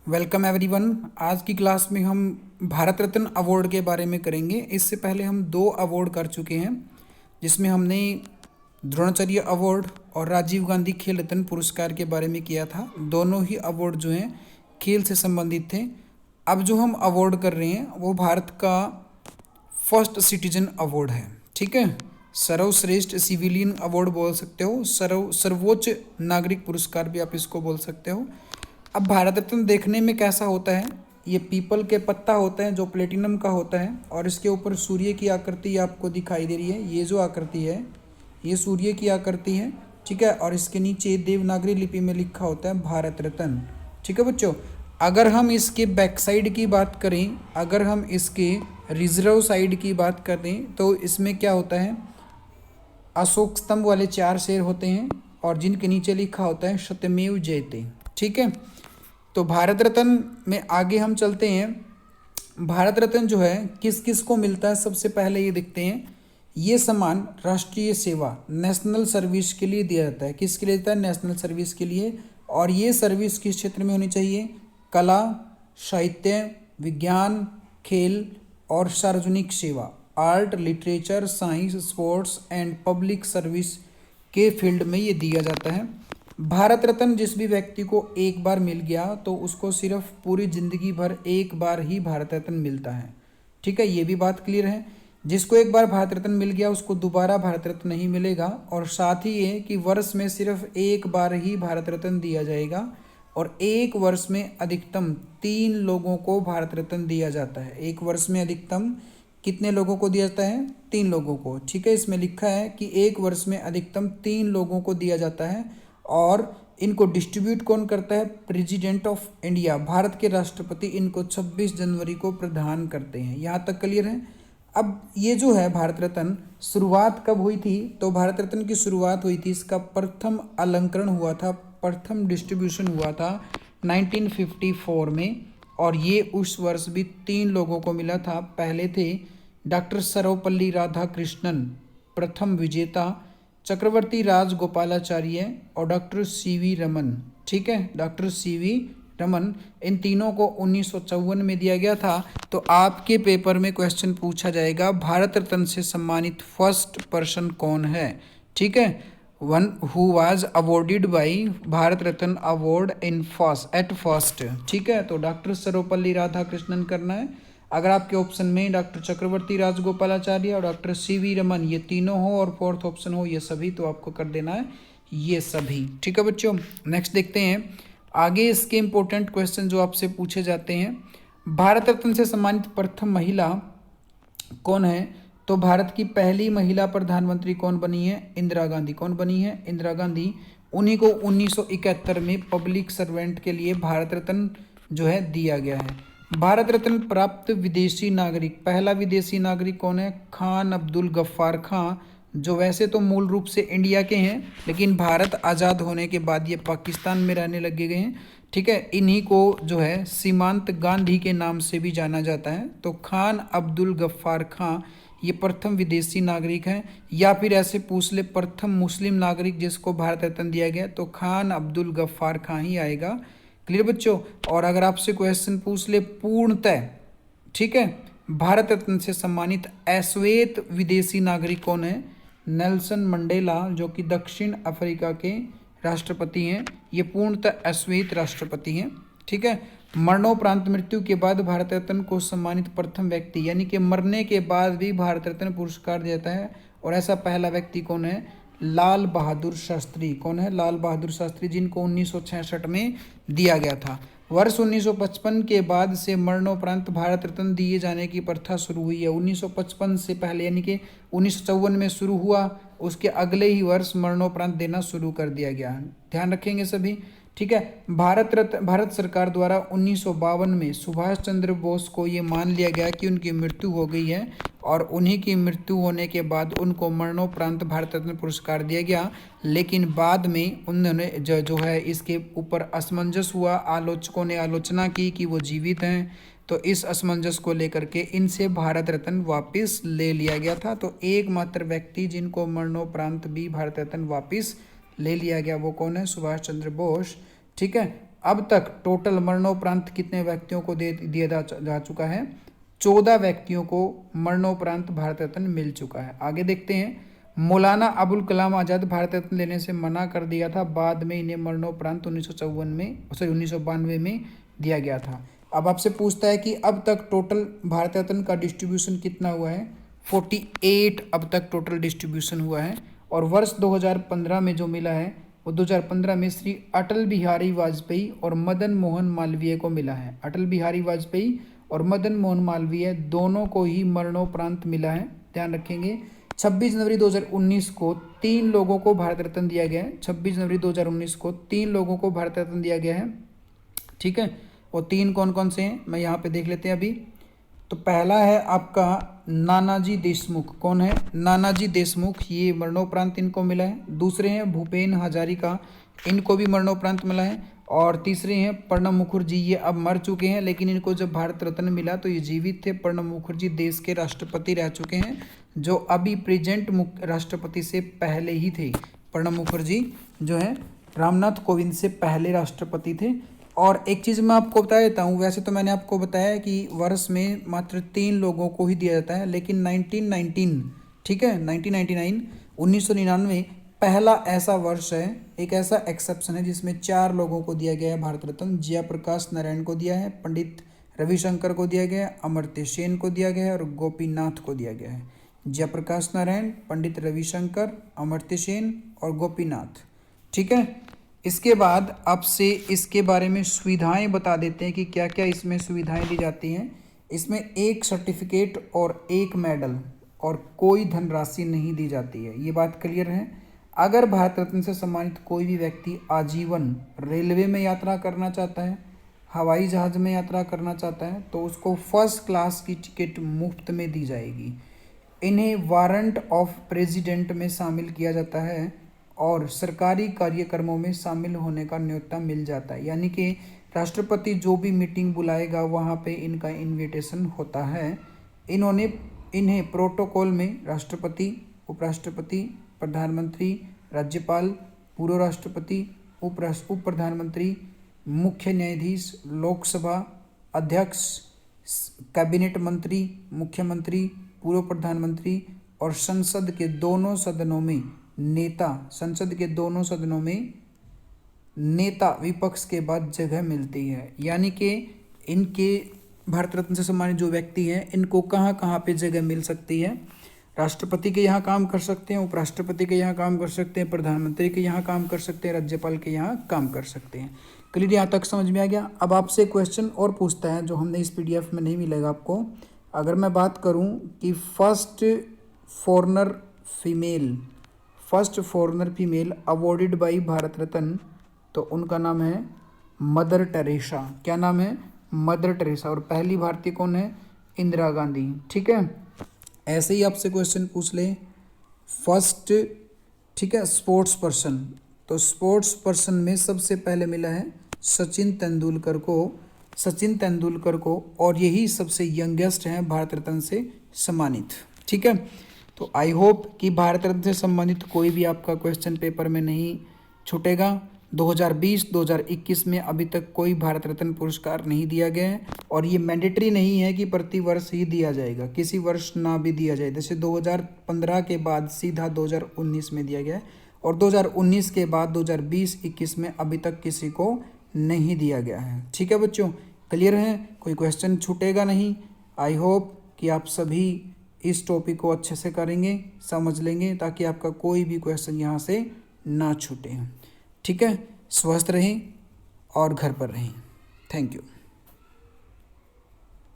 Welcome everyone. आज की class में हम भारत रत्न अवार्ड के बारे में करेंगे। इससे पहले हम दो अवार्ड कर चुके हैं, जिसमें हमने द्रोणाचार्य अवार्ड और राजीव गांधी खेल रत्न पुरस्कार के बारे में किया था। दोनों ही अवार्ड जो हैं खेल से संबंधित थे। अब जो हम अवार्ड कर रहे हैं वो भारत का फर्स्ट सिटीजन अवार्ड है। ठीक है, सर्वश्रेष्ठ सिविलियन अवार्ड बोल सकते हो, सर्वोच्च नागरिक पुरस्कार भी आप इसको बोल सकते हो। अब भारत रत्न देखने में कैसा होता है? ये पीपल के पत्ता होता है जो प्लेटिनम का होता है, और इसके ऊपर सूर्य की आकृति आपको दिखाई दे रही है। ये जो आकृति है ये सूर्य की आकृति है। ठीक है, और इसके नीचे देवनागरी लिपि में लिखा होता है भारत रत्न। ठीक है बच्चों, अगर हम इसके बैक साइड की बात करें, अगर हम इसके रिजर्व साइड की बात करें तो इसमें क्या होता है? अशोक स्तंभ वाले 4 शेर होते हैं और जिनके नीचे लिखा होता है सत्यमेव जयते। ठीक है, तो भारत रत्न में आगे हम चलते हैं। भारत रत्न जो है किस किस को मिलता है, सबसे पहले ये देखते हैं। ये सम्मान राष्ट्रीय सेवा, नेशनल सर्विस के लिए दिया जाता है। किसके लिए देता है? नेशनल सर्विस के लिए। और ये सर्विस किस क्षेत्र में होनी चाहिए? कला, साहित्य, विज्ञान, खेल और सार्वजनिक सेवा, art, literature, science, sports and public service के फील्ड में ये दिया जाता है। भारत रत्न जिस भी व्यक्ति को एक बार मिल गया तो उसको सिर्फ पूरी जिंदगी भर एक बार ही भारत रत्न मिलता है। ठीक है, ये भी बात क्लियर है। जिसको एक बार भारत रत्न मिल गया उसको दोबारा भारत रत्न नहीं मिलेगा। और साथ ही ये कि वर्ष में सिर्फ एक बार ही भारत रत्न दिया जाएगा, और एक वर्ष में अधिकतम 3 लोगों को भारत रत्न दिया जाता है। एक वर्ष में अधिकतम कितने लोगों को दिया जाता है? 3 लोगों को। ठीक है, इसमें लिखा है कि एक वर्ष में अधिकतम 3 लोगों को दिया जाता है, और इनको डिस्ट्रीब्यूट कौन करता है? प्रेसिडेंट ऑफ इंडिया, भारत के राष्ट्रपति इनको 26 जनवरी को प्रदान करते हैं। यहाँ तक क्लियर है। अब ये जो है भारत रत्न, शुरुआत कब हुई थी? तो भारत रत्न की शुरुआत हुई थी, इसका प्रथम अलंकरण हुआ था, प्रथम डिस्ट्रीब्यूशन हुआ था 1954 में। और ये उस वर्ष भी 3 लोगों को मिला था। पहले थे डॉक्टर सर्वपल्ली राधाकृष्णन, प्रथम विजेता, चक्रवर्ती राजगोपालाचार्य और डॉक्टर सीवी रमन। ठीक है, डॉक्टर सीवी रमन, इन तीनों को 1954 में दिया गया था। तो आपके पेपर में क्वेश्चन पूछा जाएगा भारत रत्न से सम्मानित फर्स्ट पर्सन कौन है? ठीक है, one who was awarded by Bharat Ratna award in first at first. ठीक है, तो डॉक्टर सर्वपल्ली राधाकृष्णन करना है। अगर आपके ऑप्शन में डॉक्टर चक्रवर्ती राजगोपालाचार्य और डॉक्टर सीवी रमन ये तीनों हो और फोर्थ ऑप्शन हो ये सभी, तो आपको कर देना है ये सभी। ठीक है बच्चों, नेक्स्ट देखते हैं आगे इसके इंपॉर्टेंट क्वेश्चन जो आपसे पूछे जाते हैं। भारत रत्न से सम्मानित प्रथम महिला कौन है? तो भारत की पहली महिला प्रधानमंत्री कौन बनी है? इंदिरा गांधी। कौन बनी है? इंदिरा गांधी। उन्हीं को 1971 में पब्लिक सर्वेंट के लिए भारत रत्न जो है दिया गया है। भारत रत्न प्राप्त विदेशी नागरिक, पहला विदेशी नागरिक कौन है? खान अब्दुल गफ्फार खां, जो वैसे तो मूल रूप से इंडिया के हैं, लेकिन भारत आज़ाद होने के बाद ये पाकिस्तान में रहने लगे गए हैं। ठीक है, इन्हीं को जो है सीमांत गांधी के नाम से भी जाना जाता है। तो खान अब्दुल गफ्फार खां ये प्रथम विदेशी नागरिक हैं। या फिर ऐसे पूछ ले प्रथम मुस्लिम नागरिक जिसको भारत रत्न दिया गया, तो खान अब्दुल गफ्फार खां ही आएगा। क्लियर बच्चों? और अगर आपसे क्वेश्चन पूछ ले पूर्णतः, ठीक है, भारत रत्न से सम्मानित अश्वेत विदेशी नागरिक कौन है? नेल्सन मंडेला, जो कि दक्षिण अफ्रीका के राष्ट्रपति हैं। ये पूर्णतः अश्वेत राष्ट्रपति हैं। ठीक है, मरणोपरांत, मृत्यु के बाद भारत रत्न को सम्मानित प्रथम व्यक्ति, यानी कि मरने के बाद भी भारत रत्न पुरस्कार देता है, और ऐसा पहला व्यक्ति कौन है? लाल बहादुर शास्त्री। कौन है? लाल बहादुर शास्त्री, जिनको 1966 में दिया गया था। वर्ष 1955 के बाद से मरणोपरांत भारत रत्न दिए जाने की प्रथा शुरू हुई है। 1955 से पहले यानी कि 1954 में शुरू हुआ, उसके अगले ही वर्ष मरणोपरांत देना शुरू कर दिया गया। ध्यान रखेंगे सभी। ठीक है, भारत सरकार द्वारा 1952 में सुभाष चंद्र बोस को ये मान लिया गया कि उनकी मृत्यु हो गई है, और उन्हीं की मृत्यु होने के बाद उनको मरणोपरांत भारत रत्न पुरस्कार दिया गया। लेकिन बाद में उन्होंने जो है इसके ऊपर असमंजस हुआ, आलोचकों ने आलोचना की कि वो जीवित हैं, तो इस असमंजस को लेकर के इनसे भारत रत्न वापस ले लिया गया था। तो एकमात्र व्यक्ति जिनको मरणोपरांत भी भारत रत्न वापस ले लिया गया वो कौन है? सुभाष चंद्र बोस। ठीक है, अब तक टोटल मरणोपरांत कितने व्यक्तियों को दे दिया जा चुका है? 14 व्यक्तियों को मरणोपरांत भारत रत्न मिल चुका है। आगे देखते हैं। मौलाना अबुल कलाम आज़ाद भारत रत्न लेने से मना कर दिया था, बाद में इन्हें मरणोपरांत 1992 में दिया गया था। अब आपसे पूछता है कि अब तक टोटल भारत रत्न का डिस्ट्रीब्यूशन कितना हुआ है? 48 अब तक टोटल डिस्ट्रीब्यूशन हुआ है। और वर्ष 2015 में जो मिला है वो 2015 में श्री अटल बिहारी वाजपेयी और मदन मोहन मालवीय को मिला है। अटल बिहारी वाजपेयी और मदन मोहन मालवीय दोनों को ही मरणोपरांत मिला है, ध्यान रखेंगे। 26 जनवरी 2019 को 3 लोगों को भारत रत्न दिया गया है। 26 जनवरी 2019 को 3 लोगों को भारत रत्न दिया गया है, ठीक है। और 3 कौन कौन से हैं मैं यहाँ पे देख लेते हैं अभी। तो पहला है आपका नानाजी देशमुख। कौन है? नानाजी देशमुख, ये मरणोपरांत इनको मिला है। दूसरे हैं भूपेन हजारिका, इनको भी मरणोपरांत मिला है। और तीसरे हैं प्रणब मुखर्जी, ये अब मर चुके हैं, लेकिन इनको जब भारत रत्न मिला तो ये जीवित थे। प्रणब मुखर्जी देश के राष्ट्रपति रह चुके हैं, जो अभी प्रेजेंट राष्ट्रपति से पहले ही थे। प्रणब मुखर्जी जो है रामनाथ कोविंद से पहले राष्ट्रपति थे। और एक चीज़ मैं आपको बता देता हूँ, वैसे तो मैंने आपको बताया कि वर्ष में मात्र 3 लोगों को ही दिया जाता है, लेकिन 1919, ठीक है, 1999 पहला ऐसा वर्ष है, एक ऐसा एक्सेप्शन है जिसमें 4 लोगों को दिया गया है भारत रत्न। जयप्रकाश नारायण को दिया है, पंडित रविशंकर को दिया गया है, अमर्त्य सेन को दिया गया है और गोपीनाथ को दिया गया है। जयप्रकाश नारायण, पंडित रविशंकर, अमर्त्य सेन और गोपीनाथ, ठीक है। इसके बाद आपसे इसके बारे में सुविधाएं बता देते हैं कि क्या क्या इसमें सुविधाएं दी जाती हैं। इसमें 1 सर्टिफिकेट और 1 मेडल और कोई धनराशि नहीं दी जाती है, ये बात क्लियर है। अगर भारत रत्न से सम्मानित कोई भी व्यक्ति आजीवन रेलवे में यात्रा करना चाहता है, हवाई जहाज़ में यात्रा करना चाहता है, तो उसको फर्स्ट क्लास की टिकट मुफ्त में दी जाएगी। इन्हें वारंट ऑफ प्रेसिडेंट में शामिल किया जाता है और सरकारी कार्यक्रमों में शामिल होने का न्योता मिल जाता है। यानी कि राष्ट्रपति जो भी मीटिंग बुलाएगा वहाँ पे इनका इनविटेशन होता है। इन्हें प्रोटोकॉल में राष्ट्रपति, उपराष्ट्रपति, प्रधानमंत्री, राज्यपाल, पूर्व राष्ट्रपति, उप प्रधानमंत्री, मुख्य न्यायाधीश, लोकसभा अध्यक्ष, कैबिनेट मंत्री, मुख्यमंत्री, पूर्व प्रधानमंत्री और संसद के दोनों सदनों में नेता विपक्ष के बाद जगह मिलती है। यानी कि इनके भारत रत्न से सम्मानित जो व्यक्ति हैं इनको कहाँ कहाँ पे जगह मिल सकती है? राष्ट्रपति के यहाँ काम कर सकते हैं, उपराष्ट्रपति के यहाँ काम कर सकते हैं, प्रधानमंत्री के यहाँ काम कर सकते हैं, राज्यपाल के यहाँ काम कर सकते हैं। क्लियर, यहाँ तक समझ में आ गया। अब आपसे क्वेश्चन और पूछता है जो हमने इस PDF में नहीं मिलेगा आपको। अगर मैं बात करूँ कि first foreigner female awarded by Bharat Ratna, तो उनका नाम है मदर टेरेसा। क्या नाम है? Mother Teresa. और पहली भारतीय कौन है? इंदिरा गांधी, ठीक है। ऐसे ही आपसे क्वेश्चन पूछ ले फर्स्ट, ठीक है, स्पोर्ट्स पर्सन, तो स्पोर्ट्स पर्सन में सबसे पहले मिला है सचिन तेंदुलकर को, और यही सबसे यंगेस्ट हैं भारत रत्न से सम्मानित, ठीक है। तो आई होप कि भारत रत्न से संबंधित कोई भी आपका क्वेश्चन पेपर में नहीं छूटेगा। 2020-2021 में अभी तक कोई भारत रत्न पुरस्कार नहीं दिया गया है, और ये मैंडेटरी नहीं है कि प्रति वर्ष ही दिया जाएगा, किसी वर्ष ना भी दिया जाए। जैसे 2015 के बाद सीधा 2019 में दिया गया है, और 2019 के बाद 2020-21 में अभी तक किसी को नहीं दिया गया है, ठीक है बच्चों। क्लियर है? कोई क्वेश्चन छूटेगा नहीं। आई होप कि आप सभी इस टॉपिक को अच्छे से करेंगे, समझ लेंगे, ताकि आपका कोई भी क्वेश्चन यहाँ से ना छूटे, ठीक है। स्वस्थ रहें और घर पर रहें। Thank you.